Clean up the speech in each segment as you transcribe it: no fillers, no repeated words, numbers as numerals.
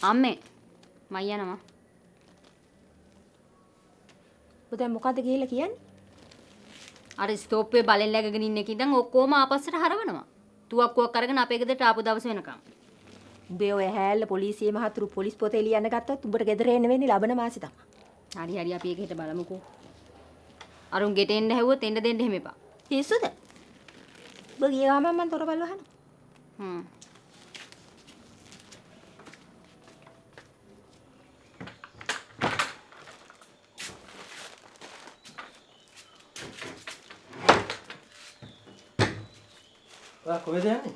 අම්මේ මම යනවා. පුතා මොකද්ද කියලා කියන්නේ? අර ස්ටෝප්පේ බලෙන් läගගෙන ඉන්න එකෙන් ඔක්කොම ආපස්සට හරවනවා. තුවක්කුවක් අරගෙන අපේ ගෙදරට ආපු දවස් වෙනකම්. උඹේ ඔය හැල්ල පොලිසියේ මහතුරු පොලිස් පොතේ ලියන්න ගත්තොත් උඹට ගෙදර එන්න වෙන්නේ ලබන මාසේ තමයි. හරි හරි අපි ඒක හිට බලමුකෝ. අරුන් ගෙට එන්න හැවුවොත් එන්න දෙන්න එහෙම එපා. පිස්සුද? ඔබ ගිය ගමන් මම තොර බලවහන. කොහෙද යන්නේ?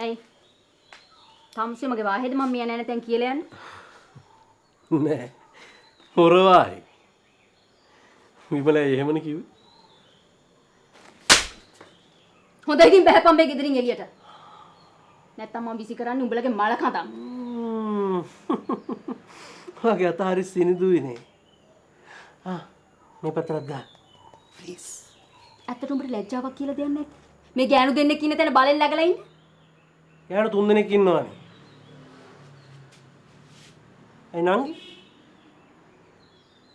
ඇයි? තම්සි මගේ වාහෙද මම මිය නැහැ නැතෙන් කියලා යන්නේ? නෑ. හොරවායි. විමලයි එහෙමනේ කිව්වේ. හොඳයි ඉතින් බහැපම් මේ ගෙදරින් එළියට. නැත්තම් මම විසි කරන්නේ උඹලගේ මල කඳක්. ඔයාගේ අත හරි සිනිදුයිනේ. මේ පතරක් ගන්න. ප්ලීස්. ඇත්තට උඹට ලැජ්ජාවක් කියලා දෙයක් නැද්ද? මේ ගෑනු දෙන්නෙක් ඉන්න තැන බලෙන් läගලා ඉන්න. ගෑනු 3 දෙනෙක් ඉන්නවනේ. ඒ නංගි.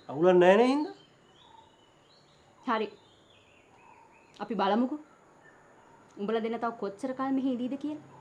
අවුලක් නැහැ නේ හින්දා. හරි. අපි බලමුකෝ. උඹලා දෙන්න තව කොච්චර කාල මෙහි ඉඳීද කියලා.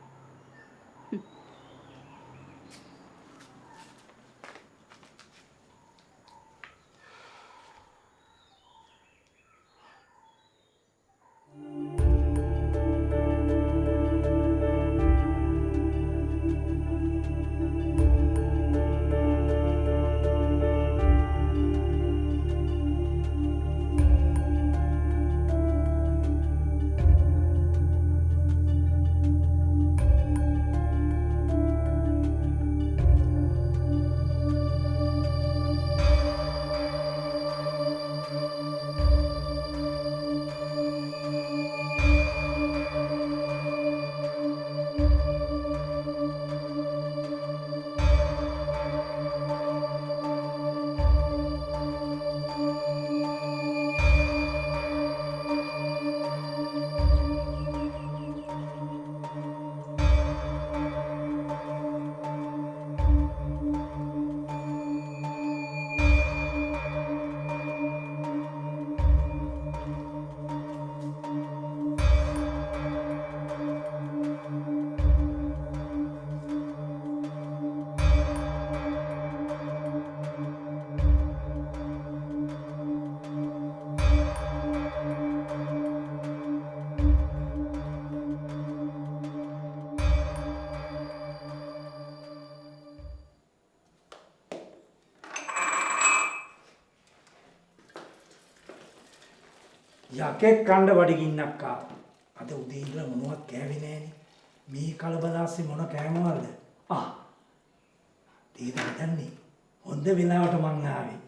යකෙක් කණ්ඩ බඩගින්නක් ආවා. අද උදේ ඉඳලා මොනවත් කෑවේ නෑනේ. මේ කලබලාස්සේ මොන කෑමවලද? තේද හදන්නේ. හොඳ වෙලාවට මං ආවේ.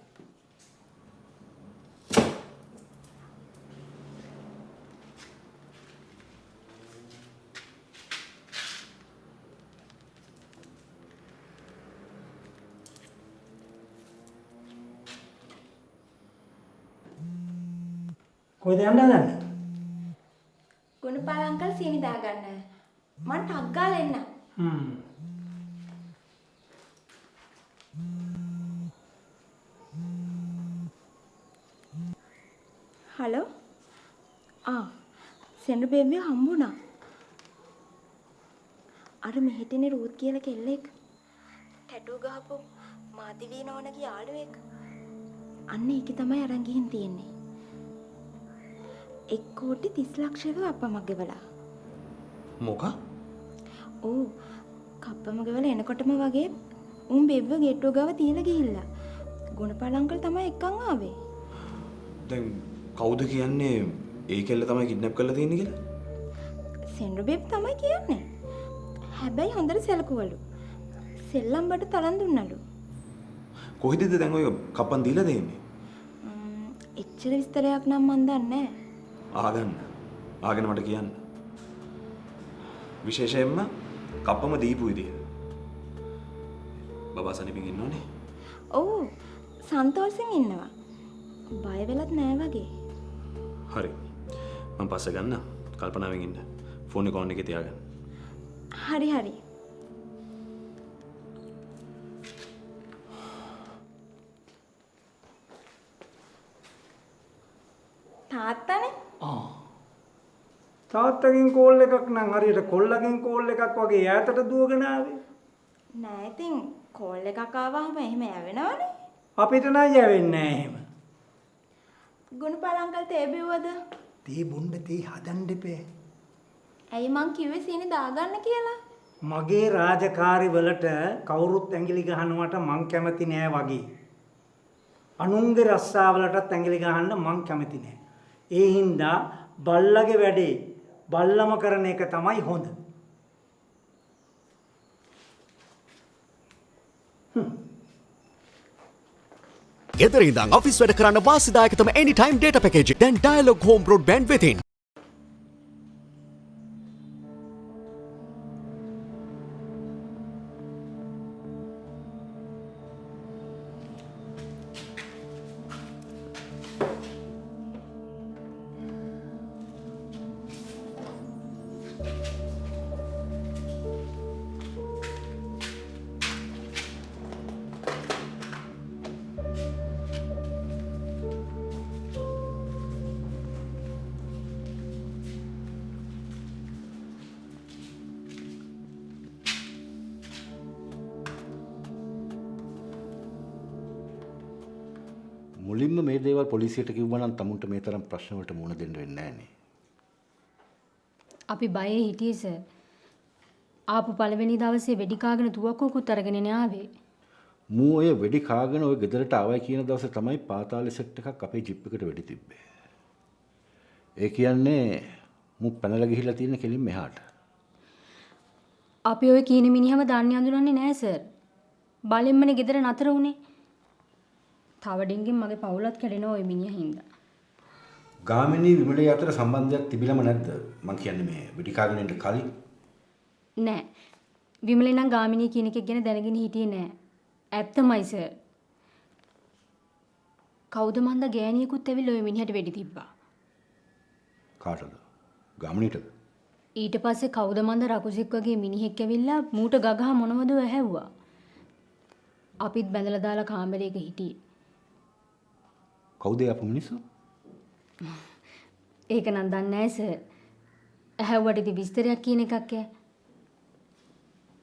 කොහෙද යන්න හදන්නේ? ගුණපාල අංකල් සීනි දාගන්න. මං ටක් ගාලා එන්න. හලෝ. සෙන්ඩු බේබිය හම්බුණා. අර මෙහෙටනේ රූත් කියලා කෙල්ලෙක්. ටැටූ ගහපු මාදිවී නෝනගේ යාළුවෙක්. අන්න ඒක තමයි අරන් ගිහින් තියෙන්නේ. 1,30,00,000 අප්පමක් ගෙවලා. මොකක්? ඔව්. කප්පම ගෙවලා එනකොටම වගේ උන් බෙබ්ව ගෙට්ටුව ගාව තියලා ගිහිල්ලා. ගුණපාල අංකල් තමයි එක්කන් ආවේ. දැන් කවුද කියන්නේ ඒ කෙල්ල තමයි කිඩ්නැප් කරලා තියෙන්නේ කියලා? සෙන්ඩු බෙබ් තමයි කියන්නේ. හැබැයි හොඳට සැලකුවලු. සෙල්ලම් බඩ තරන් දුන්නලු. කොහෙදද දැන් ඔය කප්පන් දීලා දෙන්නේ? එච්චර විස්තරයක් නම් මන් දන්නේ නැහැ. ආගෙන මට කියන්න. විශේෂයෙන්ම කප්පම දීපු විදිය. බබා සනීපින් ඉන්නවනේ. ඔව් සන්තෝෂෙන් ඉන්නවා. බය වෙලත් නෑ වගේ. හරි. මම පස්සේ ගන්න. කල්පනාවෙන් ඉන්න. ෆෝන් එක ඔන් එකේ තියාගන්න. හරි හරි. තාත්තනේ. තාත්තගෙන් කෝල් එකක් නම් හරියට කොල්ලගෙන් කෝල් එකක් වගේ ඈතට දුවගෙන ආවේ. නෑ ඉතින් කෝල් එකක් ආවම එහෙම යවෙනවනේ. අපිට නම් යවෙන්නේ නෑ එහෙම. ගුණපාල අංකල් තේ බිව්වද? තේ බොන්න තේ හදන්න දෙපේ. ඇයි මං කිව්වේ සීනි දාගන්න කියලා? මගේ රාජකාරි වලට කවුරුත් ඇඟිලි ගහනවට මං කැමති නෑ වගේ. අනුන්ගේ රස්සාවලටත් ඇඟිලි ගහන්න මං කැමති නෑ. ඒ හින්දා බල්ලගේ වැඩේ බල්ලම කරන එක තමයි හොඳ. ගෙදර ඉඳන් ඔෆිස් වැඩ කරන්න වාසිදායකතම anytime data package දැන් Dialog Home Broadband වෙතින්. මුලින්ම මේ දේවල් පොලිසියට කිව්වා නම් තමුන්ට මේ තරම් ප්‍රශ්න වලට මුහුණ දෙන්න වෙන්නේ නැහනේ. අපි බයේ හිටියේ සර්. ආපු පළවෙනි දවසේ වෙඩි කාගෙන තුවක්කුවකුත් අරගෙන ආවේ. මූ ඔය වෙඩි කාගෙන ඔය ගෙදරට ආවයි කියන දවසේ තමයි පාතාලේ සෙට් එකක් අපේ ජිප් එකට වෙඩි තිබ්බේ. ඒ කියන්නේ මූ පැනලා ගිහිල්ලා තියෙන කෙලින් මෙහාට. අපි ඔය කීන මිනිහම දන්නේ අඳුරන්නේ නැහැ සර්. බලෙන්මනේ ගෙදර නතර වුණේ. තවඩින්ගෙන් මගේ පවුලත් කැඩෙනවා ওই මිනිහා හින්දා. ගාමිණී විමලේ අතර සම්බන්ධයක් තිබිලම නැද්ද? මං කියන්නේ මේ වෙඩි කාගෙන ඉන්න කලින්. නෑ. විමලේ නම් ගාමිණී කියන එකක් ගැන දැනගෙන හිටියේ නෑ. ඇත්තමයි සර්. කවුද මන්ද ගෑණියෙකුත් ඇවිල්ලා ওই මිනිහට වෙඩි තිබ්බා. කාටද? ගාමිණීටද? ඊට පස්සේ කවුද මන්ද රකුසෙක් වගේ මිනිහෙක් ඇවිල්ලා මූට ගගහ මොනවද ඇහැව්වා. අපිත් බැඳලා දාලා කාමරයක හිටියේ. කවුද අපු මිනිස්සු? ඒක නම් දන්නේ නැහැ සර්. ඇහැව්වට ඉතින් විස්තරයක් කියන එකක් ඈ.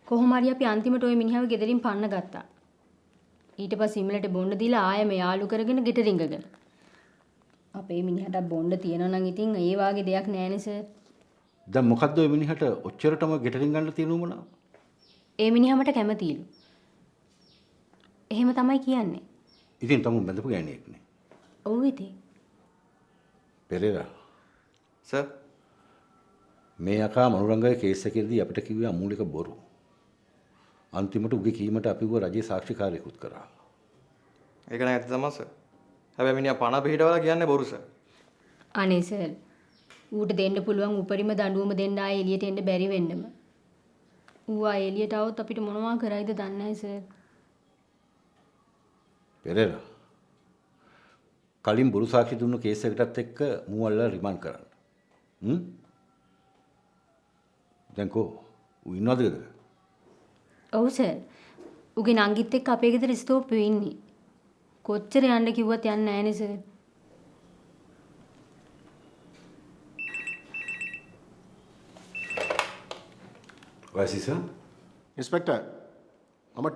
කොහොම හරි අපි අන්තිමට ওই මිනිහව ගෙදරින් පන්න ගත්තා. ඊට පස්සේ ඉමලට බොන්න දීලා ආයෙම යාළු කරගෙන ගෙට රිංගගෙන. අපේ මිනිහට බොන්න තියනවා නම් ඉතින් ඒ වාගේ දෙයක් නෑනේ සර්. දැන් මොකද්ද ওই මිනිහට ඔච්චරටම ගෙටරින් ගන්න තියෙන උමනා? ඒ මිනිහා මට කැමතිලු. එහෙම තමයි කියන්නේ. ඉතින් තමුන් බඳපු ගෑණියෙක් නේ. ඔව් ඉතින්. පෙරේරා. සර් මේ අකා මනුරංගගේ කේස් එකේදී අපිට කිව්වේ අමූලික බොරු. අන්තිමට උගේ කීමට අපිව රජයේ සාක්ෂිකාරයෙකුත් කරා. ඒක නම් ඇත්ත තමයි සර්. හැබැයි මිනිහා පණ පිටවලා කියන්නේ බොරු සර්. අනේ සර්. ඌට දෙන්න පුළුවන් උපරිම දඬුවම දෙන්න ආයේ එළියට එන්න බැරි වෙන්නම. ඌ ආයේ එළියට આવොත් අපිට මොනවා කරයිද දන්නේ නැහැ සර්. පෙරේරා. කලින් බොරු සාක්ෂි දුන්නු කේස් එකටත් එක්ක මූවල්ලා රිමාන්ඩ් කරන්න. දැන් කෝ ඌ ඉන්නවද ගෙදර? ඔව් සර්. උගේ නංගිත් එක්ක අපේ ගෙදර ස්තෝප්පුවේ ඉන්නේ. කොච්චර යන්න කිව්වත් යන්නේ නැහැ නේ සර්. වාසිස ඉන්ස්පෙක්ටර් මම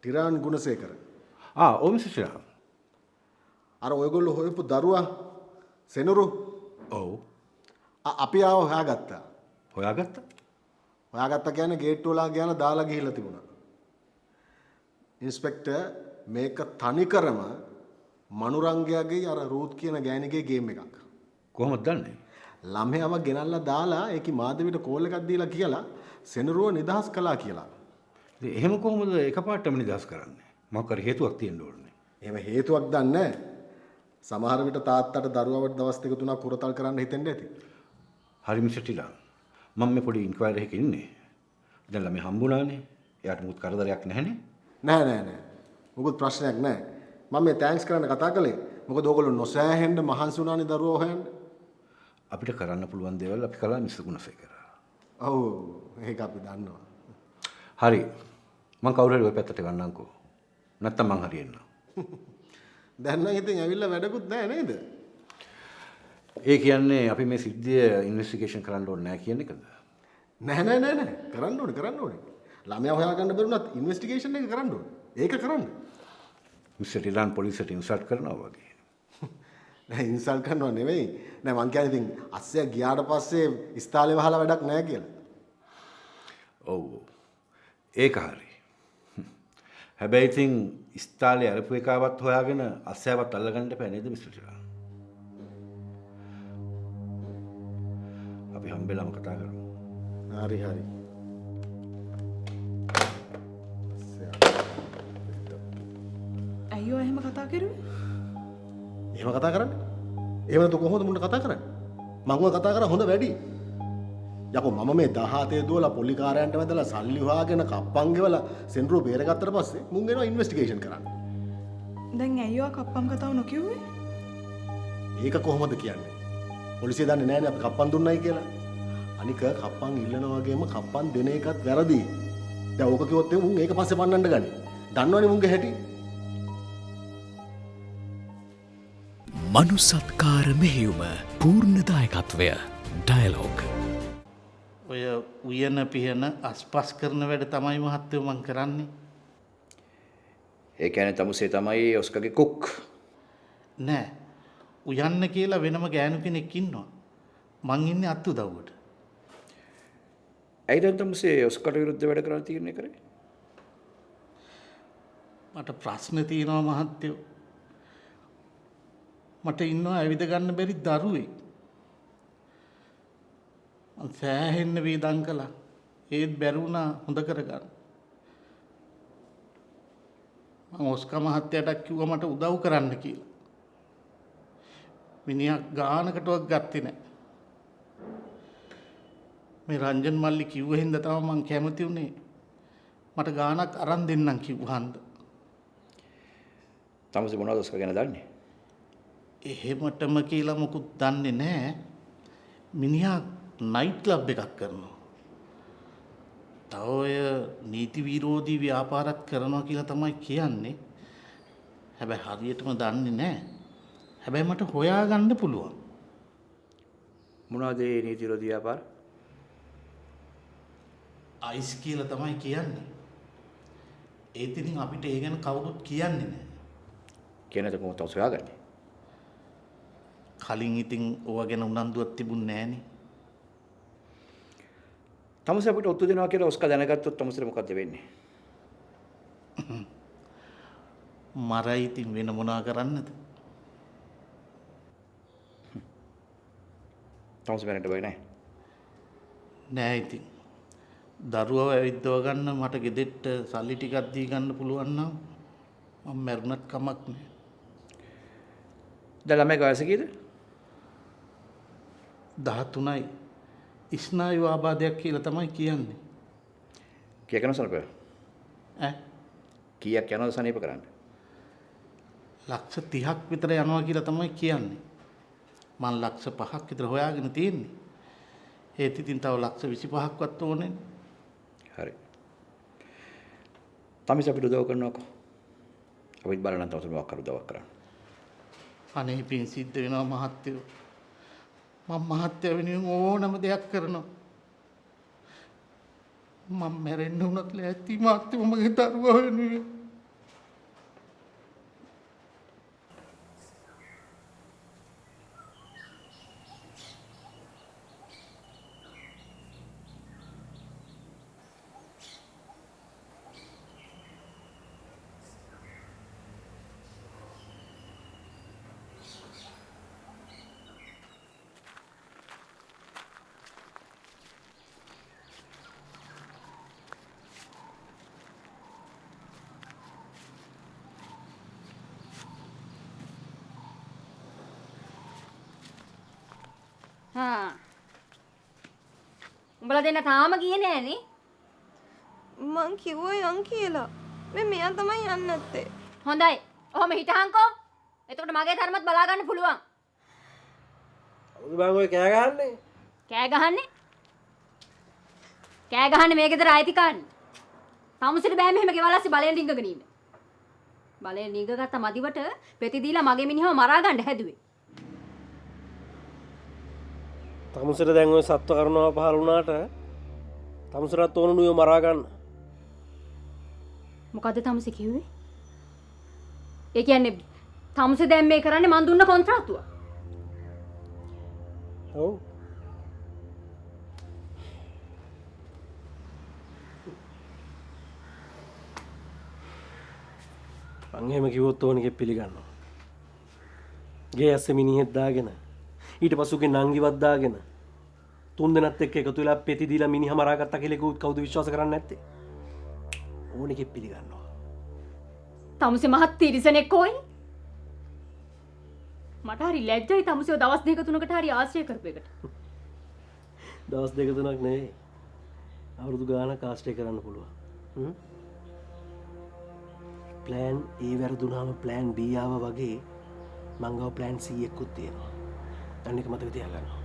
ටිරාන් ගුණසේකර. ඔව් මිස්ටර් ශ්‍රීරාම්. අර ඔයගොල්ලෝ හොයපු දරුවා සෙනුරු ඔව් අපි ආව හොයාගත්තා. හොයාගත්තා කියන්නේ ගේට්ටුව ලා ගියාලා දාලා ගිහිල්ලා තිබුණා. ඉන්ස්පෙක්ටර් මේක තනිකරම මනුරංගයාගේ අර රූත් කියන ගෑණිගේ ගේම් එකක්. කොහොමද දන්නේ? ළමයාව ගෙනල්ලා දාලා ඒකේ මාධවියට කෝල් එකක් දීලා කියලා සෙනුරුව නිදහස් කළා කියලා. ඉතින් එහෙම කොහොමද එකපාරටම නිදහස් කරන්නේ? මොකක් හරි හේතුවක් තියෙන්න ඕනේ. එහෙම හේතුවක් දන්නේ නැහැ. සමහර විට තාත්තට දරුවවට දවස් දෙක තුනක් කුරතල් කරන්න හිතෙන්න ඇති. හරි මිස්ටර් ටිලා. මම මේ පොඩි ඉන්ක්වයරි එකක ඉන්නේ. දැන් ළමයි හම්බුණානේ. එයාට මුත් කරදරයක් නැහැනේ. නෑ. මොකුත් ප්‍රශ්නයක් නෑ. මම මේ තෑන්ක්ස් කරන්න කතා කළේ. මොකද ඕගොල්ලෝ නොසෑහෙන්න මහන්සි වුණානේ දරුවෝ හොයන්න. අපිට කරන්න පුළුවන් දේවල් අපි කළා මිස්ටර් ගුණසේකර. ඔව් ඒක අපි දන්නවා. හරි. මම කවුරු හරි ඔය පැත්තට ගන්නම්කෝ. නැත්තම් මං හරි එන්නම්. දැන් නම් ඉතින් ඇවිල්ලා වැඩකුත් නැහැ නේද? ඒ කියන්නේ අපි මේ සිද්ධිය ඉන්වෙස්ටිගේෂන් කරන්න ඕනේ නැහැ කියන එකද? නෑ. කරන්න ඕනේ. ළමයා හොයාගන්න බැරුණත් ඉන්වෙස්ටිගේෂන් එක කරන්න ඕනේ. ඒක කරන්න. මිස්ටර් ටිලාන් පොලිසියට ඉන්සල්ට් කරනවා වගේ. නෑ ඉන්සල්ට් කරනවා නෙවෙයි. නෑ මං කියන්නේ ඉතින් අස්සයා ගියාට පස්සේ ඉස්තාලේ වහලා වැඩක් නෑ කියලා. ඔව්. ඒක හරි. හැබැයි ඉතින් ඉස්තාලේ අරපු එකාවත් හොයාගෙන අස්සයාවත් අල්ලගන්න එපා නේද මිස්ටර් ටිලාන්? අපි හම්බෙලාම කතා කරමු. හරි. අයියෝ එහෙම කතා කරුවේ? එහෙම කතා කරන්නේ? එහෙම නැතු කොහොමද මුන්ට කතා කරන්නේ? මං ඔය කතා කරා හොඳ වැඩි. යකෝ මම මේ 17 දුවලා පොලි කාර්යයන්ට වැදලා සල්ලි හොයාගෙන කප්පන් ගෙවලා සෙන්ටරෝ බේරගත්තට පස්සේ මුන් එනවා ඉන්වෙස්ටිගේෂන් කරන්න. දැන් අයියෝ කප්පම් කතාව නොකියුවේ? ඒක කොහොමද කියන්නේ? පොලිසිය දන්නේ නැහැනේ අපි කප්පන් දුන්නයි කියලා. අනික කප්පන් ඉල්ලනවා වගේම කප්පන් දෙන එකත් වැරදි. දැන් ඕක කිව්වොත් මුන් ඒක පස්සේ පන්නන්න ගනි. දන්නවනේ මුන්ගේ හැටි. මනුසත්කාර මෙහෙයුම පූර්ණදායකත්වය ඩයලොග්. ඔය උයන පිහන අස්පස් කරන වැඩ තමයි මහත්තයෝ මං කරන්නේ. ඒ කියන්නේ තමුසේ තමයි ඔස්කගේ කුක්. නෑ. උයන්න කියලා වෙනම ගෑනු කෙනෙක් ඉන්නවා. මං ඉන්නේ අත් උදව්වට. ඇයි දැන් තමුසේ ඔස්කට විරුද්ධ වැඩ කරන්න තීරණය කරේ? මට ප්‍රශ්න තියෙනවා මහත්තයෝ. මට ඉන්නවා ඇවිද ගන්න බැරි දරුවෙක්. මං සෑහෙන්න වේදම් කළා. ඒත් බැරි වුණා හොඳ කරගන්න. මං ඔස්කා මහත්තයාට කිව්වා මට උදව් කරන්න කියලා. මිනිහා ගානකටවත් ගත්තේ නැහැ. මේ රංජන් මල්ලි කිව්ව හින්දා තමයි මං කැමති උනේ. මට ගානක් අරන් දෙන්නම් කිව්වහන්ද. තමුසේ මොනවද ඔස්කා ගැන දන්නේ? එහෙමටම කියලා මොකුත් දන්නේ නැහැ. මිනිහා නයිට් ක්ලබ් එකක් කරනවා. තව ඔය නීති විරෝධී ව්‍යාපාරත් කරනවා කියලා තමයි කියන්නේ. හැබැයි හරියටම දන්නේ නැහැ. හැබැයි මට හොයාගන්න පුළුවන්. මොනවද මේ නීති විරෝධී ව්‍යාපාර? අයිස් කියලා තමයි කියන්නේ. ඒත් ඉතින් අපිට ඒ ගැන කවුරුත් කියන්නේ නැහැ. කියනද කොහොමද තමුසේ හොයාගන්නේ? කලින් ඉතින් ඕවා ගැන උනන්දුවක් තිබුණේ නැහනේ. තමුසේ අපිට ඔත්තු දෙනවා කියලා ඔස්කා දැනගත්තොත් තමුසේට මොකද්ද වෙන්නේ? මරයි ඉතින් වෙන මොනවා කරන්නද? තමුසේ බැලන්ට බය නැහැ. නෑ ඉතින්. දරුවව ඇවිද්දව ගන්න මට ගෙදෙට්ට සල්ලි ටිකක් දී ගන්න පුළුවන් නම් මම මැරුණත් කමක් නෑ. දැන් ළමයි වයස කීයද? 13යි. ස්නායු ආබාධයක් කියලා තමයි කියන්නේ. කීයක් යනවද සනප? කීයක් යනවද සනීප කරන්න? ලක්ෂ 30ක් විතර යනවා කියලා තමයි කියන්නේ. මම ලක්ෂ 5ක් විතර හොයාගෙන තියෙන්නේ. ඒත් ඉතින් තව ලක්ෂ 25ක්වත් ඕනේ. හරි. තමුසේ අපිට උදව් කරනවාකෝ. අපිත් බලන්න තවස මොකක් කරු උදව්වක් කරන්න. අනේ පින් සිද්ධ වෙනවා මහත්තයෝ. මම මහත්තයා වෙනුවෙන් ඕනම දෙයක් කරනවා. මම මැරෙන්න උනත් ලෑස්ති මහත්තයෝ මගේ දරුවා වෙනුවෙන්. උඹලා දෙන්න තාම ගියේ නෑනේ. මං කිව්වා යන් කියලා. මෙයා තමයි යන්න නැත්තේ. හොඳයි. ඔහොම හිටහන්කෝ. එතකොට මගේ ධර්මත් බලා ගන්න පුළුවන්. මොකද බං ඔය කෑ ගහන්නේ? කෑ ගහන්නේ මේ ගෙදර අයිතිකාරනේ. තමුසෙට බෑ මෙහෙම ගෙවල්ලාස්සේ බලෙන් රිංගගෙන ඉන්න. බලෙන් රිංගගත්ත මදිවට පෙති දීලා මගේ මිනිහව මරා ගන්න හැදුවේ. තමුසට දැන් ඔය සත්ව කරුණාව පහළ වුණාට තමුසටත් ඕන නුයෝ මරා ගන්න. මොකද්ද තමුසෙ කිව්වේ? ඒ කියන්නේ තමුසෙ දැන් මේ කරන්නේ මන් දුන්න කොන්ත්‍රාත්තුව. ඔව්. මං එහෙම කිව්වොත් ඕන එකේ පිළිගන්නවා. ගේ ඇස්සේ මිනිහෙක් දාගෙන ඊට පස්සුගේ නංගිවත් දාගෙන තුන් දෙනත් එක්ක එකතු වෙලා පෙති දීලා මිනිහා මරාගත්තා කියලා කිව්වොත් කවුද විශ්වාස කරන්නේ නැත්තේ? ඕන එකේ පිළිගන්නවා. තමුසෙ මහත් තිරිසනෙක් කොයි? මට හරි ලැජ්ජයි තමුසෙව දවස් දෙක තුනකට හරි ආශ්‍රය කරපු එකට. දවස් දෙක තුනක් නෙවෙයි. අවුරුදු ගානක් ආශ්‍රය කරන්න පුළුවන්. ප්ලෑන් A වැරදුනාම ප්ලෑන් B ආවා වගේ මං ගාව ප්ලෑන් C එකකුත් තියෙනවා. අනික මතක තියාගන්න.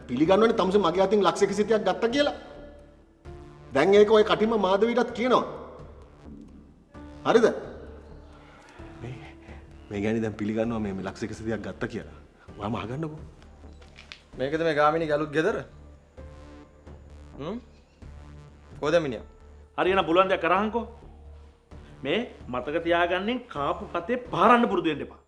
පිළිගන්නවනේ තමුසේ මගේ අතින් ලක්ෂ 130ක් ගත්තා කියලා. දැන් ඒක ඔය කටින්ම මාධවීටත් කියනවා. හරිද? මේ ගෑණි දැන් පිළිගන්නවා මේ ලක්ෂ 130ක් ගත්තා කියලා. ඔයාම අහගන්නකෝ. මේකද මේ ගාමිණී ගලුත් ගෙදර? කොහෙද මිනිහා? හරියන පුළුවන් දෙයක් කරහන්කෝ. මේ මතක තියාගන්නේ කාපු කතේ පාරන්න පුරුදු වෙන්න එපා.